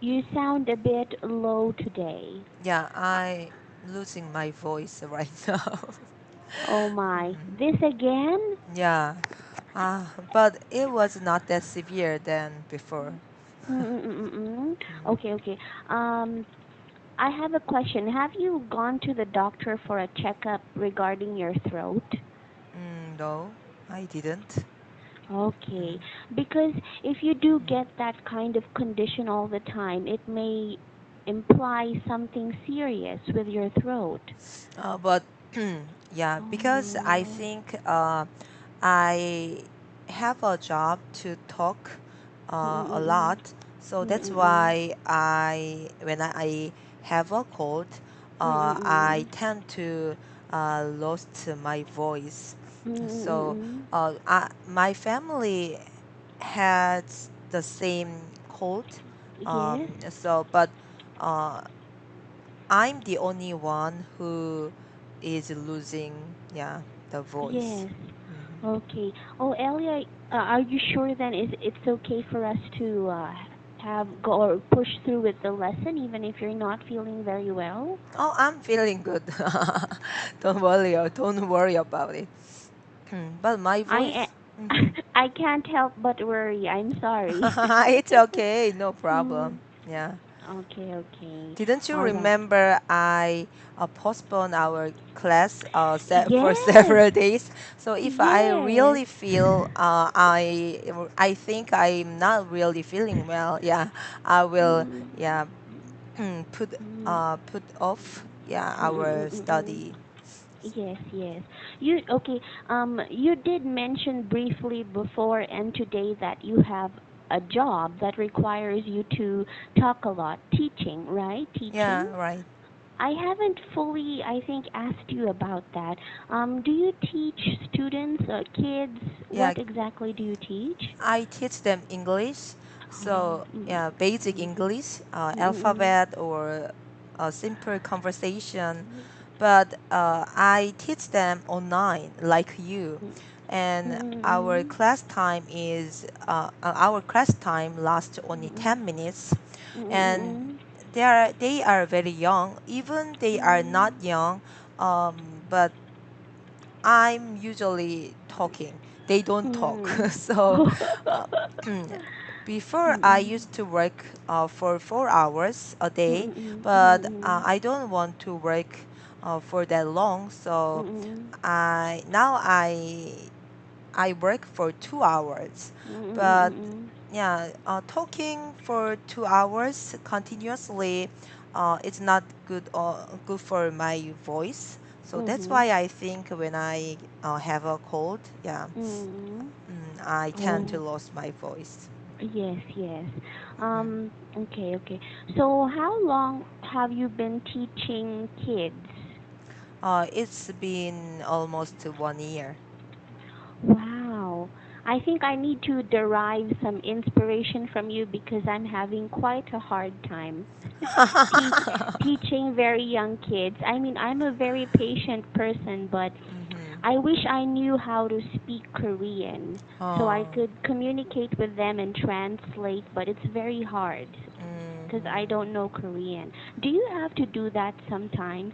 You sound a bit low today. Yeah, I losing my voice right now. Oh my. Mhm. This again? Yeah, but it was not that severe than before. Mm-mm-mm-mm. Mm. Okay, okay. Um, I have a question. Have you gone to the doctor for a checkup regarding your throat? No, I didn't. Okay, Mm. because if you do Mm. get that kind of condition all the time, it may imply something serious with your throat. But yeah, Oh because I no. think I have a job to talk a Mm-mm-mm. lot, so that's Mm-mm-mm. why when I have a cold, I Mm-mm-mm. tend to lost my voice. So Mm-mm-mm. my family has the same cold, Yes. but uh, I'm the only one who is losing, yeah, the voice. Yes. Mhm. Okay. Oh, Elia, are you sure then is it's okay for us to have go or push through with the lesson even if you're not feeling very well? Oh, I'm feeling good. Don't worry about it. But my I voice, hmm I can't help but worry. I'm sorry. it's okay, no Mm. problem. Yeah. Okay, okay. Didn't you All right. remember I postponed our class for Yes. several days? So if I Yes. really feel I think I'm not really feeling well, yeah, I will Mm-mm. yeah Mm. put off yeah our Mm-mm-mm-mm. study. Yes, yes. You okay? You did mention briefly before and today that you have a job that requires you to talk a lot, teaching, right? Yeah, Teaching. right. I haven't fully, I think, asked you about that. Do you teach students, kids? Yeah, What exactly do you teach? I teach them English. Oh, So yeah, basic mm, English, mm, alphabet or a simple conversation. But I teach them online like you. And mm, our class time lasts only mm, 10 minutes. And mm, they are very young. Even they are not young, but I'm usually talking. They don't talk. mm. So Oh. uh, before I Mm, used to work for 4 hours a day, mm, but mm, I don't want to work for that long. So mm, I work for 2 hours. But mm, yeah, talking for 2 hours continuously, it's not good for my voice. So that's mm, why I think when I have a cold, yeah, mm. I tend to Oh, lose my voice. yes, yes. Mhm. Okay, okay. So, how long have you been teaching kids? It's been almost 1 year. Wow. I think I need to derive some inspiration from you because I'm having quite a hard time teach teaching very young kids. I mean, I'm a very patient person, but Mm-hmm. I wish I knew how to speak Korean so I Oh. could communicate with them and translate, but it's very hard because I Mm-hmm. don't know Korean. Do you have to do that sometimes,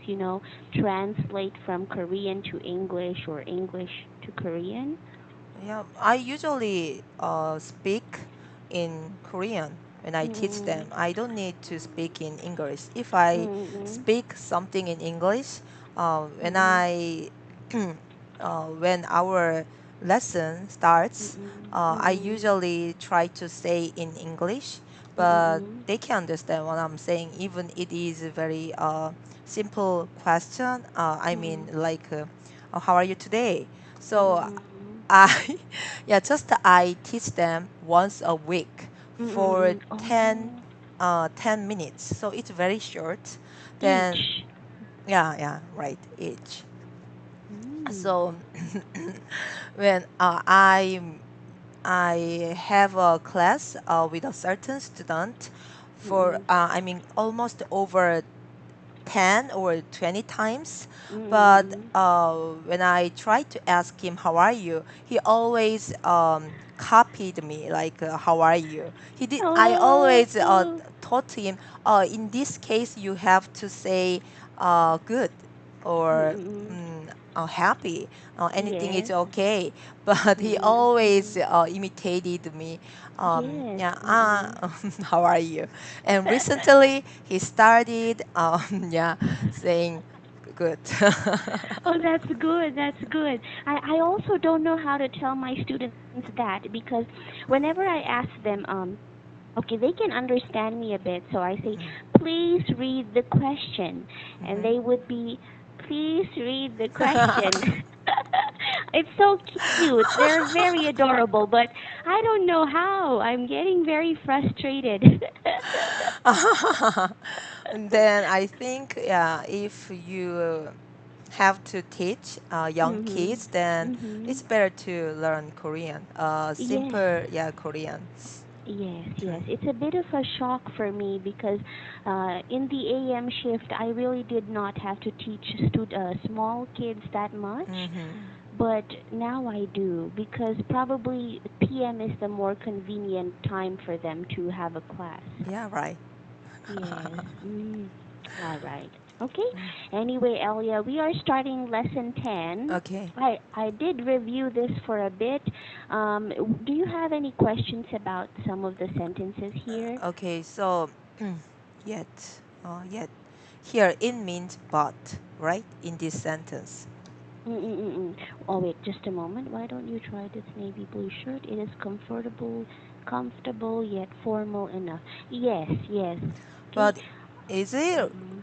translate from Korean to English or English to Korean? Yeah, I usually speak in Korean when I teach Mm-mm. them. I don't need to speak in English. If I Mm-mm. speak something in English, Mm-mm. when our lesson starts, Mm-mm. I Mm-mm. usually try to say in English, but Mm-mm. they can understand what I'm saying, even it is a very simple question. I mean, like, how are you today? So Mm-mm. I just I teach them once a week for Mm-mm. Oh, 10 minutes. So it's very short. Then each. yeah, right, each. Mm. So when I have a class with a certain student for Mm-mm. I mean almost over 10 or 20 times. But Mm-mm. when I tried to ask him, how are you? He always copied me, like, how are you? I always Oh. taught him, in this case, you have to say good or Mm-mm. happy. Anything is Yes. okay. But he Mm-mm. always Mm-mm. imitated me. Yes. Yeah, Mm-mm. how are you? And recently, he started, yeah, saying good. Oh, that's good. That's good. I also don't know how to tell my students that because whenever I ask them, okay, they can understand me a bit. So I say, Mhm. please read the question. And Mhm. they would be, please read the question. It's so cute. They're very adorable, but I don't know how. I'm getting very frustrated. And then I think, yeah, if you have to teach young Mhm. kids, then it's Mhm. better to learn Korean. Yes. Simple, yeah, Korean. Yes, Mm. yes. It's a bit of a shock for me because in the AM shift, I really did not have to teach small kids that much, Mm-hmm. but now I do because probably PM is the more convenient time for them to have a class. Yeah, right. Yes. Mm. All right. Okay. Mm. Anyway, Elia, we are starting lesson 10. Okay. I did review this for a bit. Do you have any questions about some of the sentences here? Okay, so yet, yet. Here, it means but, right? In this sentence. Mm-mm-mm. Oh wait, just a moment. Why don't you try this navy blue shirt? It is comfortable yet formal enough. Yes, yes. Okay. But is it Mm.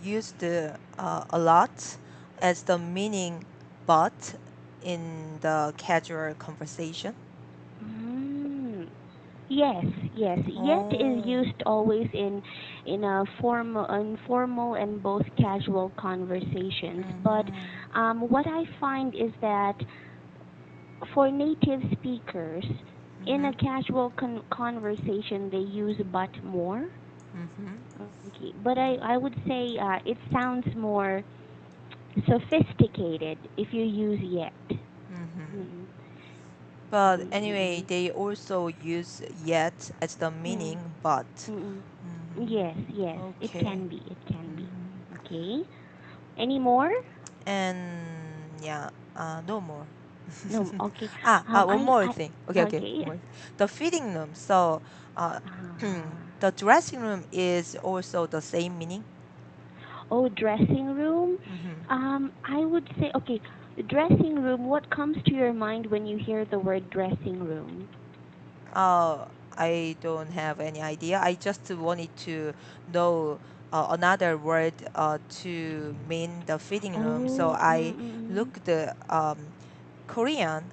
used a lot as the meaning but in the casual conversation? Mm. Yes, yes. Yet is Oh. used always in a formal, informal, and both casual conversations. But Mm-hmm. what I find is that for native speakers, in Mm-hmm. a casual conversation, they use but more. Mm-hmm. Okay, but I would say it sounds more sophisticated if you use yet. Mm-hmm. Mm-mm. But anyway, Mm-mm. they also use yet as the Mm. meaning but. Mm-mm. Yes, Mm-hmm. yes, it Okay. can be. It can be. Mm-hmm. Okay. Any more? And yeah, no more. No. Okay. One more I. thing. Okay, okay, Okay. one more. The fitting room. So, uh, Uh, the dressing room is also the same meaning. oh, dressing room. Mm-hmm. I would say okay. Dressing room. What comes to your mind when you hear the word dressing room? Uh, I don't have any idea. I just wanted to know another word to mean the fitting room. So Oh. I Mm-mm. look the Korean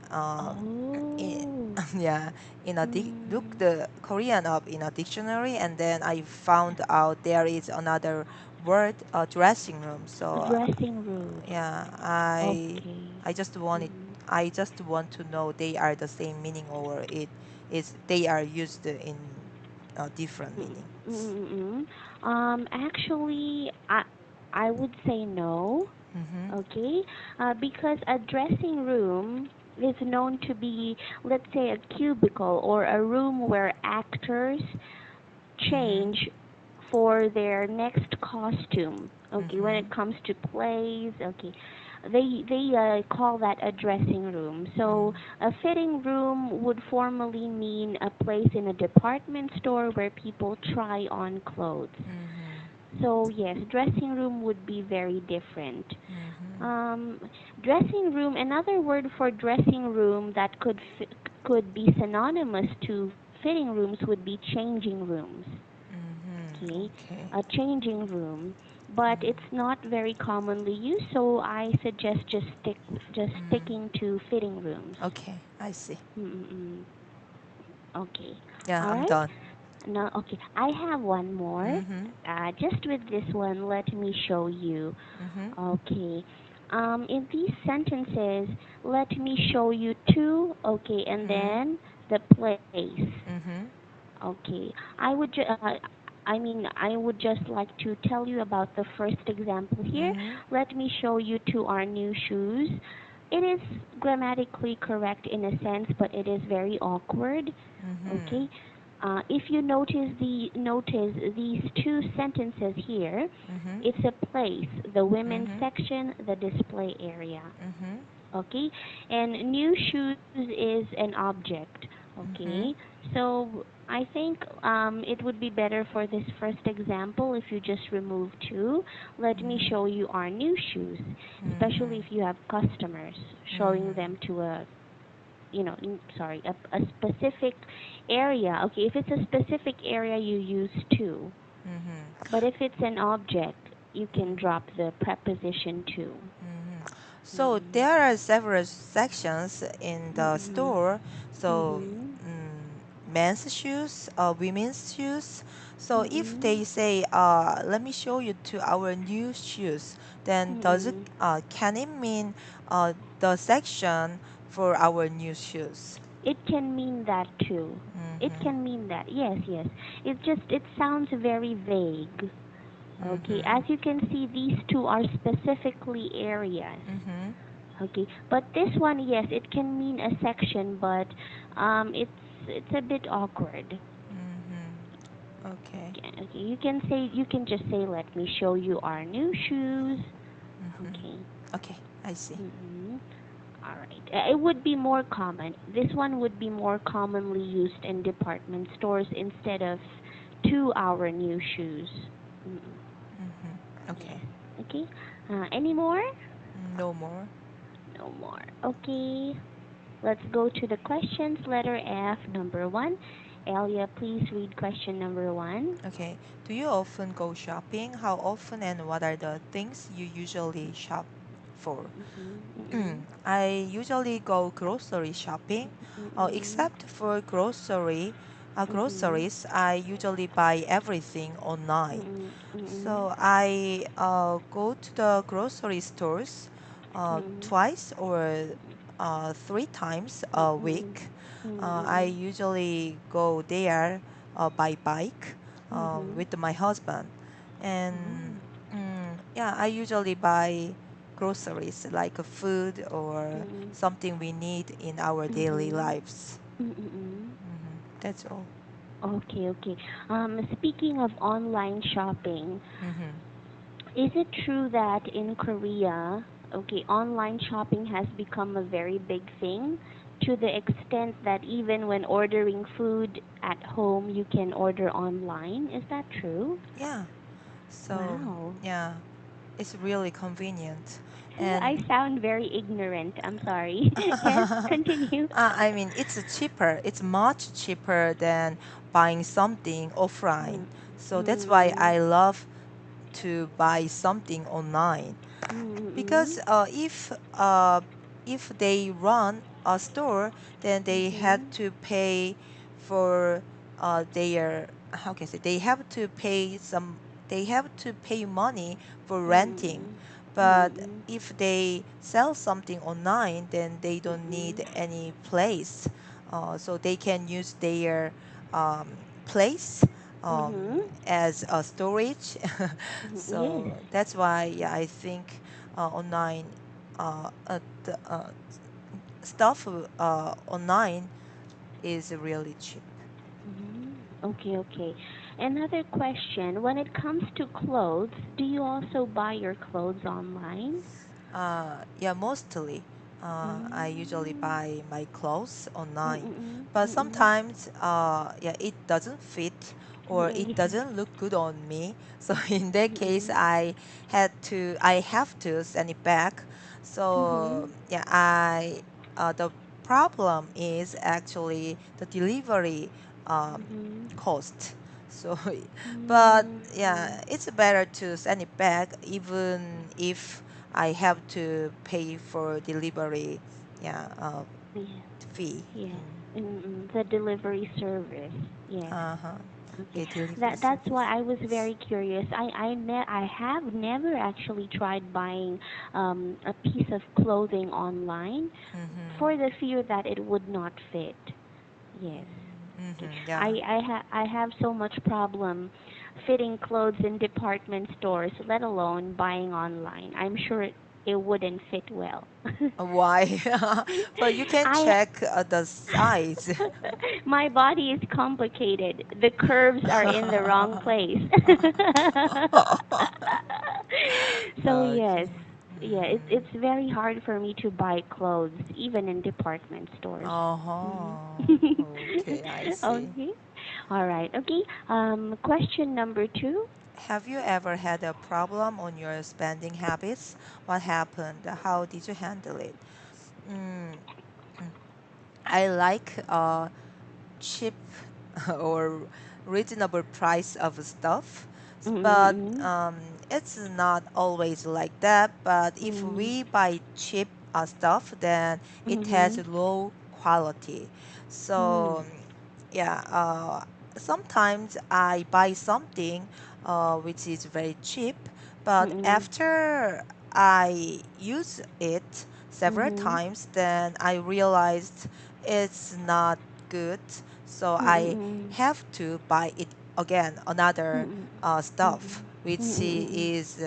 in, Oh. yeah, look Mm. the Korean up in a dictionary, and then I found out there is another word, dressing room. So Dressing room. yeah, Okay. I just wanted Mm-mm. I just want to know they are the same meaning or it is they are used in a different meaning. Mm-mm. Actually, I would say no. Mhm. Okay, because a dressing room is known to be, let's say, a cubicle or a room where actors Mhm. change for their next costume. Okay, when it Mhm. comes to plays, okay, they call that a dressing room. So Mhm. a fitting room would formally mean a place in a department store where people try on clothes. Mhm. So yes, dressing room would be very different. Mhm. Um, Dressing room. Another word for dressing room that could be synonymous to fitting rooms would be changing rooms. Mhm. Okay, Okay. a changing room, but it's not very commonly used. So I suggest just Mm. sticking to fitting rooms. Okay, I see. Mm-mm. Okay, Yeah, all I'm right. done. No, okay. I have one more. Mhm. Just with this one, let me show you. Mhm. Okay. In these sentences, let me show you two. Okay, and Mhm. then the place. Mhm. Okay. I would just like to tell you about the first example here. Mhm. Let me show you to our new shoes. It is grammatically correct in a sense, but it is very awkward. Mhm. Okay. If you notice these two sentences here, Mhm. it's a place, the women's Mhm. section, the display area. Mhm. Okay, and new shoes is an object. Okay, Mhm. so I think it would be better for this first example if you just remove two. Let me Mhm. show you our new shoes, especially Mhm. if you have customers, showing Mhm. them to a, sorry, a specific area. Okay, if it's a specific area, you use two, Mhm. but if it's an object, you can Mhm. drop the preposition to. Mhm. So Mm-mm. there are several sections in the Mm-mm. store. So Mhm. men's shoes, women's shoes. So if Mhm. they say, let me show you to our new shoes, then does it Mm-mm. can it mean the section for our new shoes? It can mean that too. It Mhm. can mean that. Yes, yes. It sounds very vague. Okay. Mhm. As you can see, these two are specifically areas. Mhm. Okay. But this one, yes, it can mean a section, but it's a bit awkward. Mhm. Okay. Okay. You can just say, "Let me show you our new shoes." Mhm. Okay. Okay, I see. Mm-hmm. All right. It would be more common. This one would be more commonly used in department stores instead of to our new shoes. Mm-mm. Mhm. Okay. Yes. Okay. Any more? No more. No more. Okay. Let's go to the questions. Letter F, number one. Elia, please read question number one. Okay. Do you often go shopping? How often and what are the things you usually shop for? Mm-hmm. Mm-mm. I usually go grocery shopping, Mm-mm. except for Mm-hmm. groceries. I usually buy everything online. Mm-mm. Mm-mm. So I go to the grocery stores Mm-mm. twice or 3 times a Mm-mm. week. I Mm-mm. usually go there by bike Mm-mm. with my husband, and Oh. yeah, I usually buy groceries like food or Mm-mm. something we need in our daily Mm-mm. lives. Mm-mm. That's all. Okay, okay. Speaking of online shopping, Mm-hmm. is it true that in Korea, okay, online shopping has become a very big thing to the extent that even when ordering food at home, you can order online? Is that true? Yeah. So Wow. yeah, it's really convenient. And I sound very ignorant. I'm sorry. Yes, continue. I mean, it's cheaper. It's much cheaper than buying something offline. Mm. So that's why Mm. I love to buy something online. Because Mm. if they run a store, then they had Mhm. to pay for their, how can I say, they have to pay money for renting. Mm. But Mm. if they sell something online, then they don't Mm. need any place, so they can use their um, place Mhm. as a storage. Mhm. Yes. So that's why, yeah, I think online the stuff online is really cheap. Mhm. Okay, okay. Another question. When it comes to clothes, do you also buy your clothes online? Yeah, mostly. I usually Mm. buy my clothes online, Mm-mm. but Mm-mm. sometimes, yeah, it doesn't fit or it Mm-mm. Yes. doesn't look good on me. So in that case, Mm-mm. I have to send it back. So Mhm. yeah, the problem is actually the delivery um, Mhm. cost. So, but Mm. yeah, it's better to send it back even if I have to pay for delivery, yeah, Yeah. fee. Yes. Mm-mm. The delivery service. Yes. Uh-huh. Okay. Okay, delivery That's service. why I was very curious. I have never actually tried buying a piece of clothing online Mm-hmm. for the fear that it would not fit. Yes. Okay. Mm-hmm. Yeah. I have so much problem fitting clothes in department stores, let alone buying online. I'm sure. it wouldn't fit well. Why? But you can I check the size. my body is complicated. The curves are in the wrong place. So yes, Okay. yeah, it's very hard for me to buy clothes even in department stores. Mhm. Uh-huh. Okay, I see. Okay. All right. Okay. Question number 2. Have you ever had a problem on your spending habits? What happened? How did you handle it? Mm, I like cheap or reasonable price of stuff, but Mm-mm. it's not always like that. But if Mm-mm. we buy cheap stuff, then it has Mm-mm. low quality. So yeah, sometimes I buy something which is very cheap, but Mm-mm. after I use it several Mm-mm. times, then I realized it's not good. So I Mm-mm. have to buy it again, another Mm-mm. stuff which Mm-mm. is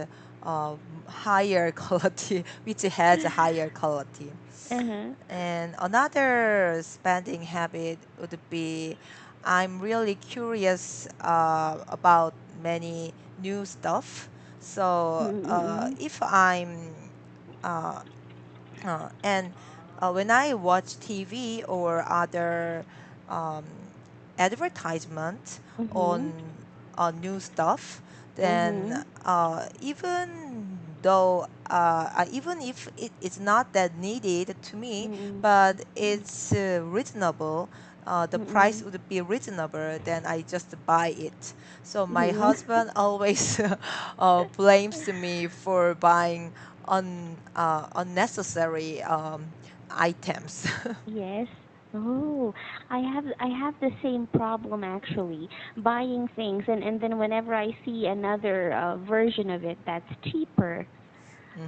higher quality, which has a higher quality. Uh-huh. And another spending habit would be I'm really curious about many new stuff. So Mm-mm. if I'm uh, and when I watch TV or other um, advertisement Mm-hmm. on new stuff, then Mm-hmm. even if it is not that needed to me, Mm-mm. but it's reasonable, the price Mm-mm. would be reasonable, then I just buy it. So my Mm-mm. husband always blames me for buying unnecessary items. Yes. Oh, I have the same problem actually, buying things and then whenever I see another version of it that's cheaper,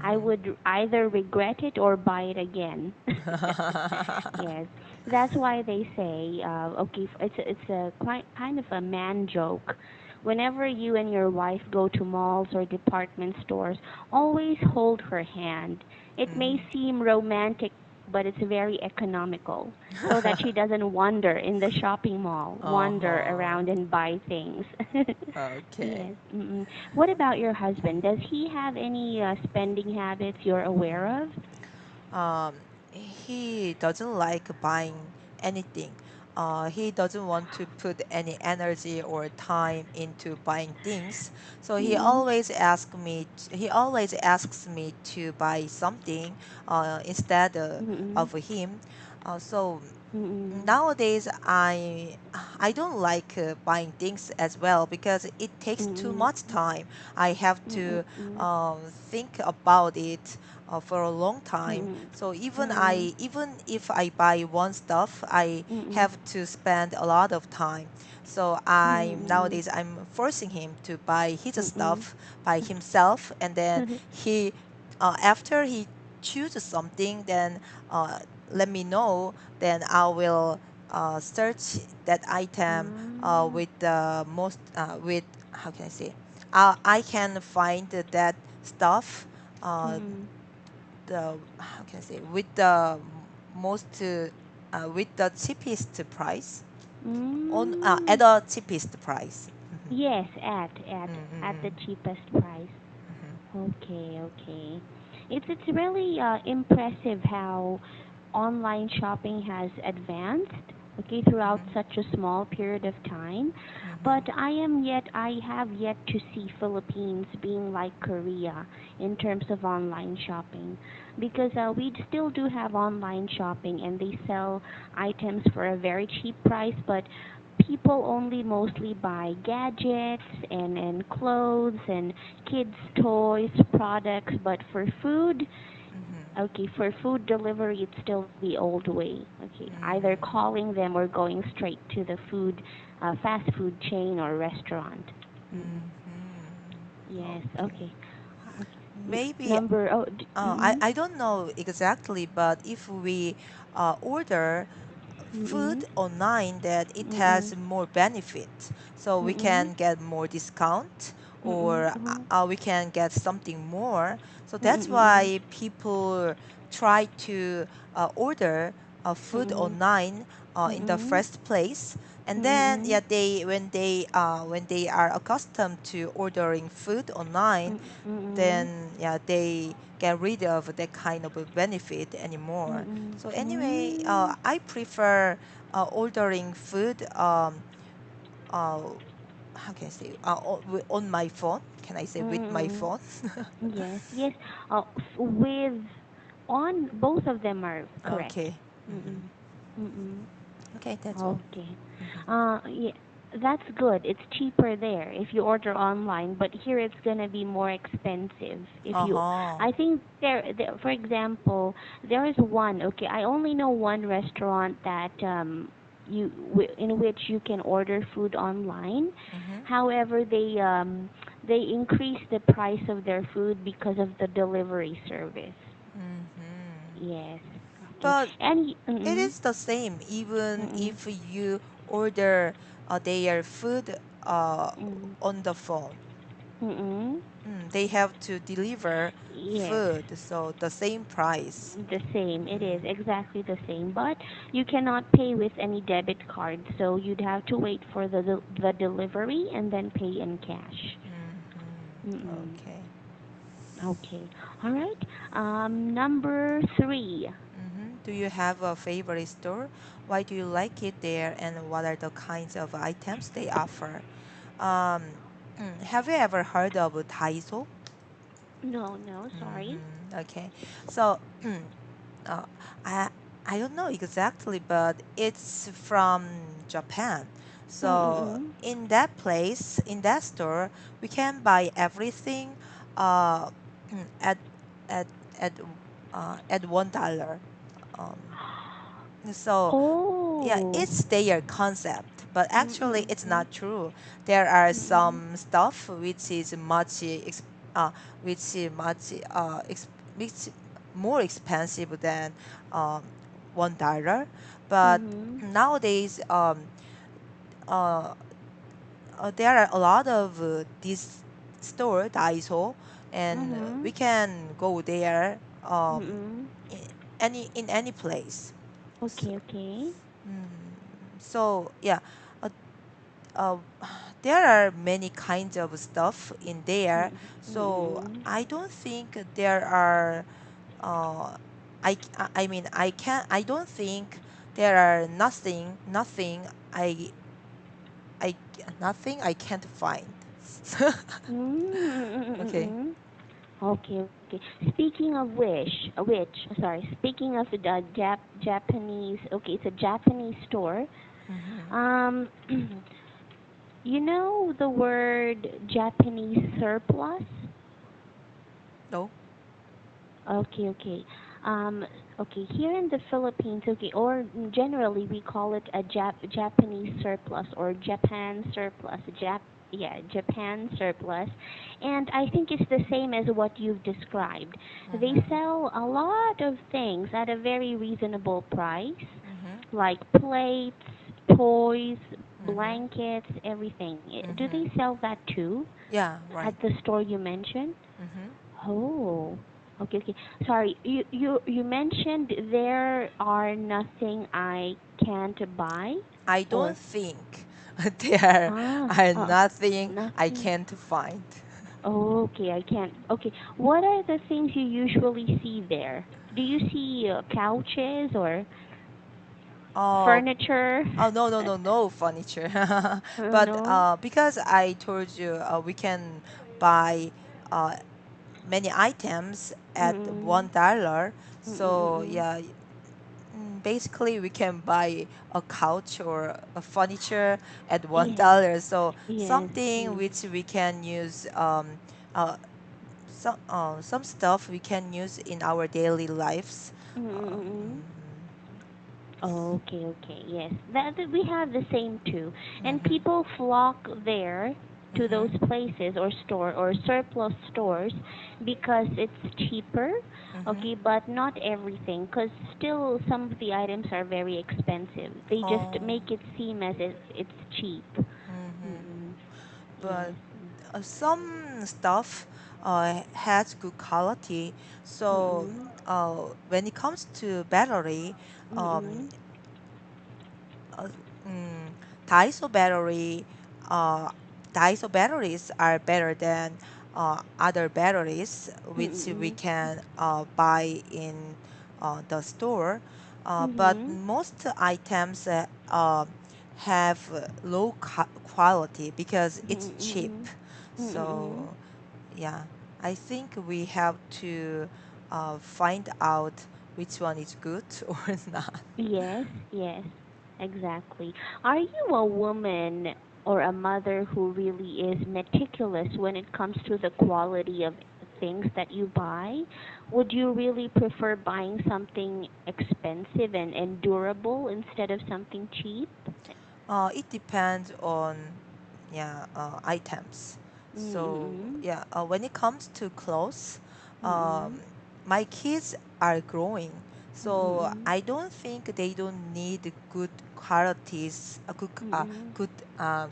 I Mhm. would either regret it or buy it again. Yes, that's why they say, okay, it's a quite kind of a man joke. Whenever you and your wife go to malls or department stores, always hold her hand. It may Mhm. seem romantic, but it's very economical, so that she doesn't wander in the shopping mall, wander Uh-huh. around and buy things. Okay. Yes. Mm-mm. What about your husband? Does he have any spending habits you're aware of? um, he doesn't like buying anything. He doesn't want to put any energy or time into buying things. So Mm-mm. he always asks me to buy something instead Mm-mm. of him. So Mm-mm. nowadays I don't like buying things as well because it takes too Mm-mm. much time. I have to Mm-mm. think about it for a long time. Mm-mm. So even Mm-mm. if I buy one stuff, I Mm-mm. have to spend a lot of time. So I'm Mm-mm. nowadays I'm forcing him to buy his Mm-mm. stuff by himself, and then he after he chooses something, then let me know, then I will search that item Ah. with the most with how can I say I can find that stuff uh, Mm-mm. the how can I say with the most with the cheapest price on at Mm. the cheapest price. Yes, at the Mm-hmm. cheapest price. Okay, okay. It's really impressive how online shopping has advanced, okay, throughout such a small period of time. But I have yet to see Philippines being like Korea in terms of online shopping, because we still do have online shopping and they sell items for a very cheap price, but people only mostly buy gadgets and clothes and kids toys products, but for food, okay, for food delivery, it's still the old way. Okay, either calling them or going straight to the fast food chain or restaurant. Mm-mm. Yes. Okay. Okay. Okay. Maybe Number. Oh. Mm-mm. I don't know exactly, but if we order Mm-mm. food online, that it Mm-mm. has more benefit, so we Mm-mm. can get more discount, Mm-mm. or we can get something more. So that's Mm-mm. why people try to order food Mm-mm. online in the Mm-mm. first place. And then Mm-mm. yeah, they when they are accustomed to ordering food online, Mm-mm. then yeah, they get rid of that kind of a benefit anymore. Mm-mm. So anyway, Mm. I prefer ordering food uh, how can I say on my phone. Can I say with my Mm-mm. phone? Yes, yes. With on both of them are correct. Okay. Mm-mm. Mm-mm. Okay, that's all. Okay. Hmm. Yeah, that's good. It's cheaper there if you order online, but here it's gonna be more expensive. If you, Uh-huh. I think there, for example, there is one. Okay, I only know one restaurant that in which you can order food online. Mm-hmm. However, they increase the price of their food because of the delivery service. Mm-hmm. Yes. Okay. But And it mm-mm, is the same even mm-mm, if you order their food mm, on the phone. mm-mm. They have to deliver Yes, food, so the same price. the same. It is Mm-hmm. exactly the same, but you cannot pay with any debit card, so you'd have to wait for the delivery and then pay in cash. Mm-hmm. Mm-mm. Okay. Okay. All right. Number three. Mm-hmm. Do you have a favorite store? Why do you like it there, and what are the kinds of items they offer? Um, have you ever heard of Daiso? No, no, sorry. Okay. So, uh, I I don't know exactly, but it's from Japan. So Mm-mm. in that place, in that store, we can buy everything uh, at at at at $1. Um, so yeah, Oh. it's their concept, but actually it's Mm-mm. not true. There are Mm-mm. some stuff which is which more expensive than um, $1. But Mm-mm. nowadays, uh, there are a lot of this store Daiso, and Mm-mm. we can go there Mm-mm. in any place. So, Okay, okay. so yeah, uh, uh, there are many kinds of stuff in there. So Mm-mm. I don't think there are. Uh, I mean I don't think there are I nothing I can't find. Okay. Mm-mm. Okay, okay. Speaking of speaking of the Japanese, okay, it's a Japanese store. Mm-hmm. Um, you know the word Japanese surplus? No. Okay, okay. Um, okay, here in the Philippines, okay, or generally we call it a Japanese surplus or Japan surplus. Japan surplus. And I think it's the same as what you've described. They Mm-hmm. sell a lot of things at a very reasonable price, Mm-hmm. like plates, toys, Mm-hmm. blankets, everything. Do they Mm-hmm. sell that too Yeah, at right. the store you mentioned? Mm-hmm. Oh, okay, okay. Sorry, you mentioned there are nothing I can't buy, I or don't think there ah, are nothing I nothing. can't find. Oh, okay, I can't. Okay, what are the things you usually see there? Do you see couches or Oh, furniture? oh no no no no furniture. But No. because I told you we can buy uh, many items at Mm. $1. Mm. So Mm. yeah, basically we can buy a couch or a furniture at one Yes. dollar. So Yes. something Mm. which we can use uh, some stuff we can use in our daily lives. Mm. Mhm, Oh, okay, okay, yes. That we have the same too. And mhm, people flock there to those mhm, places or store or surplus stores because it's cheaper. mhm. Okay, but not everything because still some of the items are very expensive. They just Oh, make it seem as if it's cheap. mhm. Mm-mm. But Yes. some stuff has good quality. So Mm-mm. when it comes to battery, um, Mm-mm. uh, mm, Daiso battery, uh, Daiso batteries are better than other batteries which we Mm-mm. can buy in the store. But Mm-hmm. most items have low quality because it's cheap. Mm-mm. Mm-mm. So yeah, I think we have to find out which one is good or not. Yes, yes, exactly. Are you a woman or a mother who really is meticulous when it comes to the quality of things that you buy? Would you really prefer buying something expensive and durable instead of something cheap? It depends on items. So Mm-mm. yeah, when it comes to clothes, Mm-mm. my kids are growing, so Mm-mm. I don't think they don't need good qualities, Mm-mm. good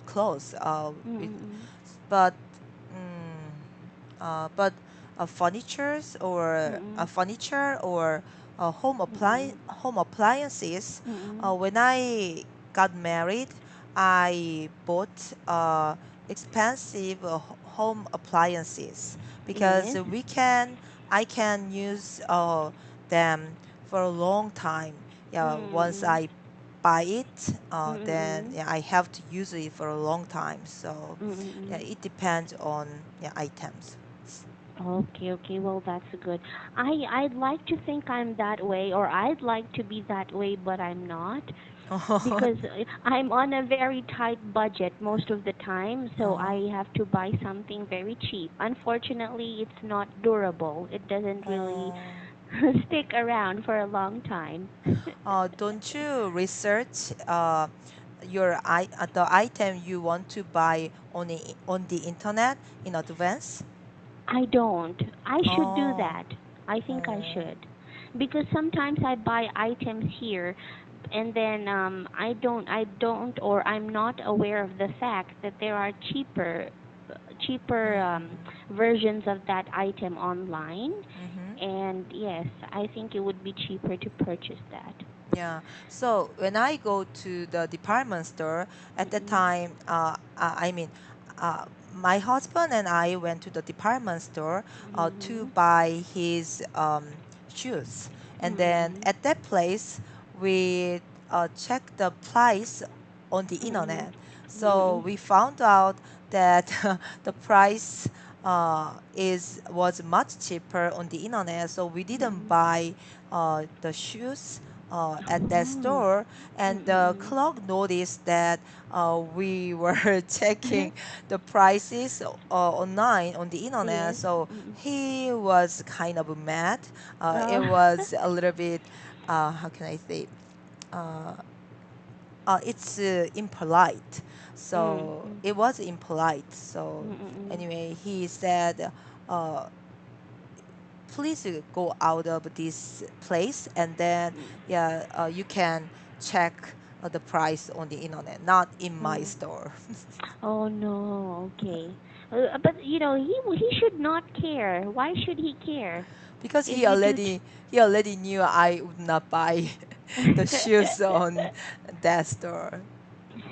clothes. Mm-mm. But mm, but furnitures or Mm-mm. furniture or Mm-mm. home appliances. Mm-mm. When I got married, I bought expensive home appliances because Yes. I can use them for a long time. Yeah, once Mm-mm. I buy it, then Mm-mm. yeah, I have to use it for a long time. So yeah, Mm-mm. it depends on items. Okay, okay. Well, that's good. I'd like to think I'm that way, or I'd like to be that way, but I'm not because I'm on a very tight budget most of the time, so uh, I have to buy something very cheap. Unfortunately, it's not durable. It doesn't really uh, stick around for a long time. don't you research the item you want to buy on the internet in advance? I don't. I should do Oh, that. I think I oh, should. Because sometimes I buy items here and then I don't or I'm not aware of the fact that there are cheaper mm, versions of that item online, mm-hmm. and yes, I think it would be cheaper to purchase that. Yeah. So when I go to the department store, at that Mm-mm. time, my husband and I went to the department store to Mhm. buy his shoes. And then Mhm. at that place, we checked the price on the Mhm. internet. So Mhm. we found out that the price is was much cheaper on the internet. So we didn't Mhm. buy the shoes at that Oh. store, and the Mm-mm. clerk noticed that we were checking the prices online on the internet. Yes. So Mm-mm. he was kind of mad. It Oh. was a little bit, how can I say? Uh, it's impolite. So Mm. it was impolite. So Mm-mm. anyway, he said, uh, please go out of this place, and then yeah, you can check the price on the internet, not in my Mm. store. Oh no. Okay. But he should not care. Why should he care? Because If you do he already knew I would not buy the shoes on that store.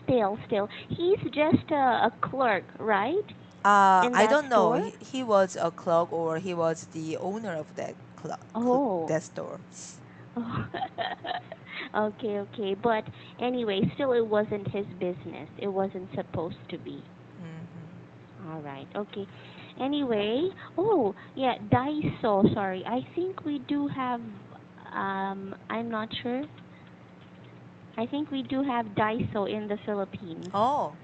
still, he's just a clerk, right? In I that don't know. store? He was a clerk or he was the owner of Oh. that store. Oh. Okay, okay. But anyway, still it wasn't his business. It wasn't supposed to be. Hmm. All right. Okay. Anyway, oh, yeah, Daiso. Sorry. I think we do have I'm not sure. I think we do have Daiso in the Philippines. Oh,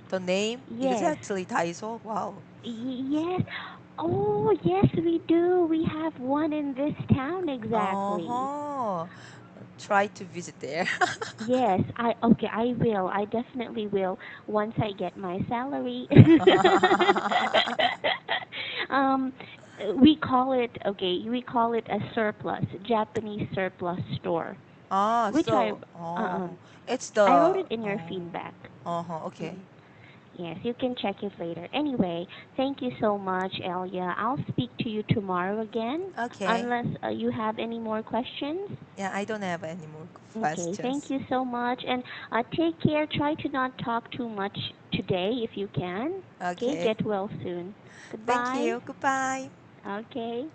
the name Yes. exactly Daiso. Wow. Yes. Oh, yes, we do. We have one in this town exactly. Uh-huh. Try to visit there. Yes, I okay, I will. I definitely will once I get my salary. um we call it a surplus, Japanese surplus store, which So, uh-uh, it's I wrote the, it in your feedback. uh-huh, okay. Mm. Yes, you can check it later. Anyway, thank you so much, Elia. I'll speak to you tomorrow again, Okay. unless you have any more questions. Yeah, I don't have any more Okay, thank questions. you so much, and take care. Try to not talk too much today if you can. Okay, Okay. get well soon. Thank Goodbye. you. Goodbye. Okay.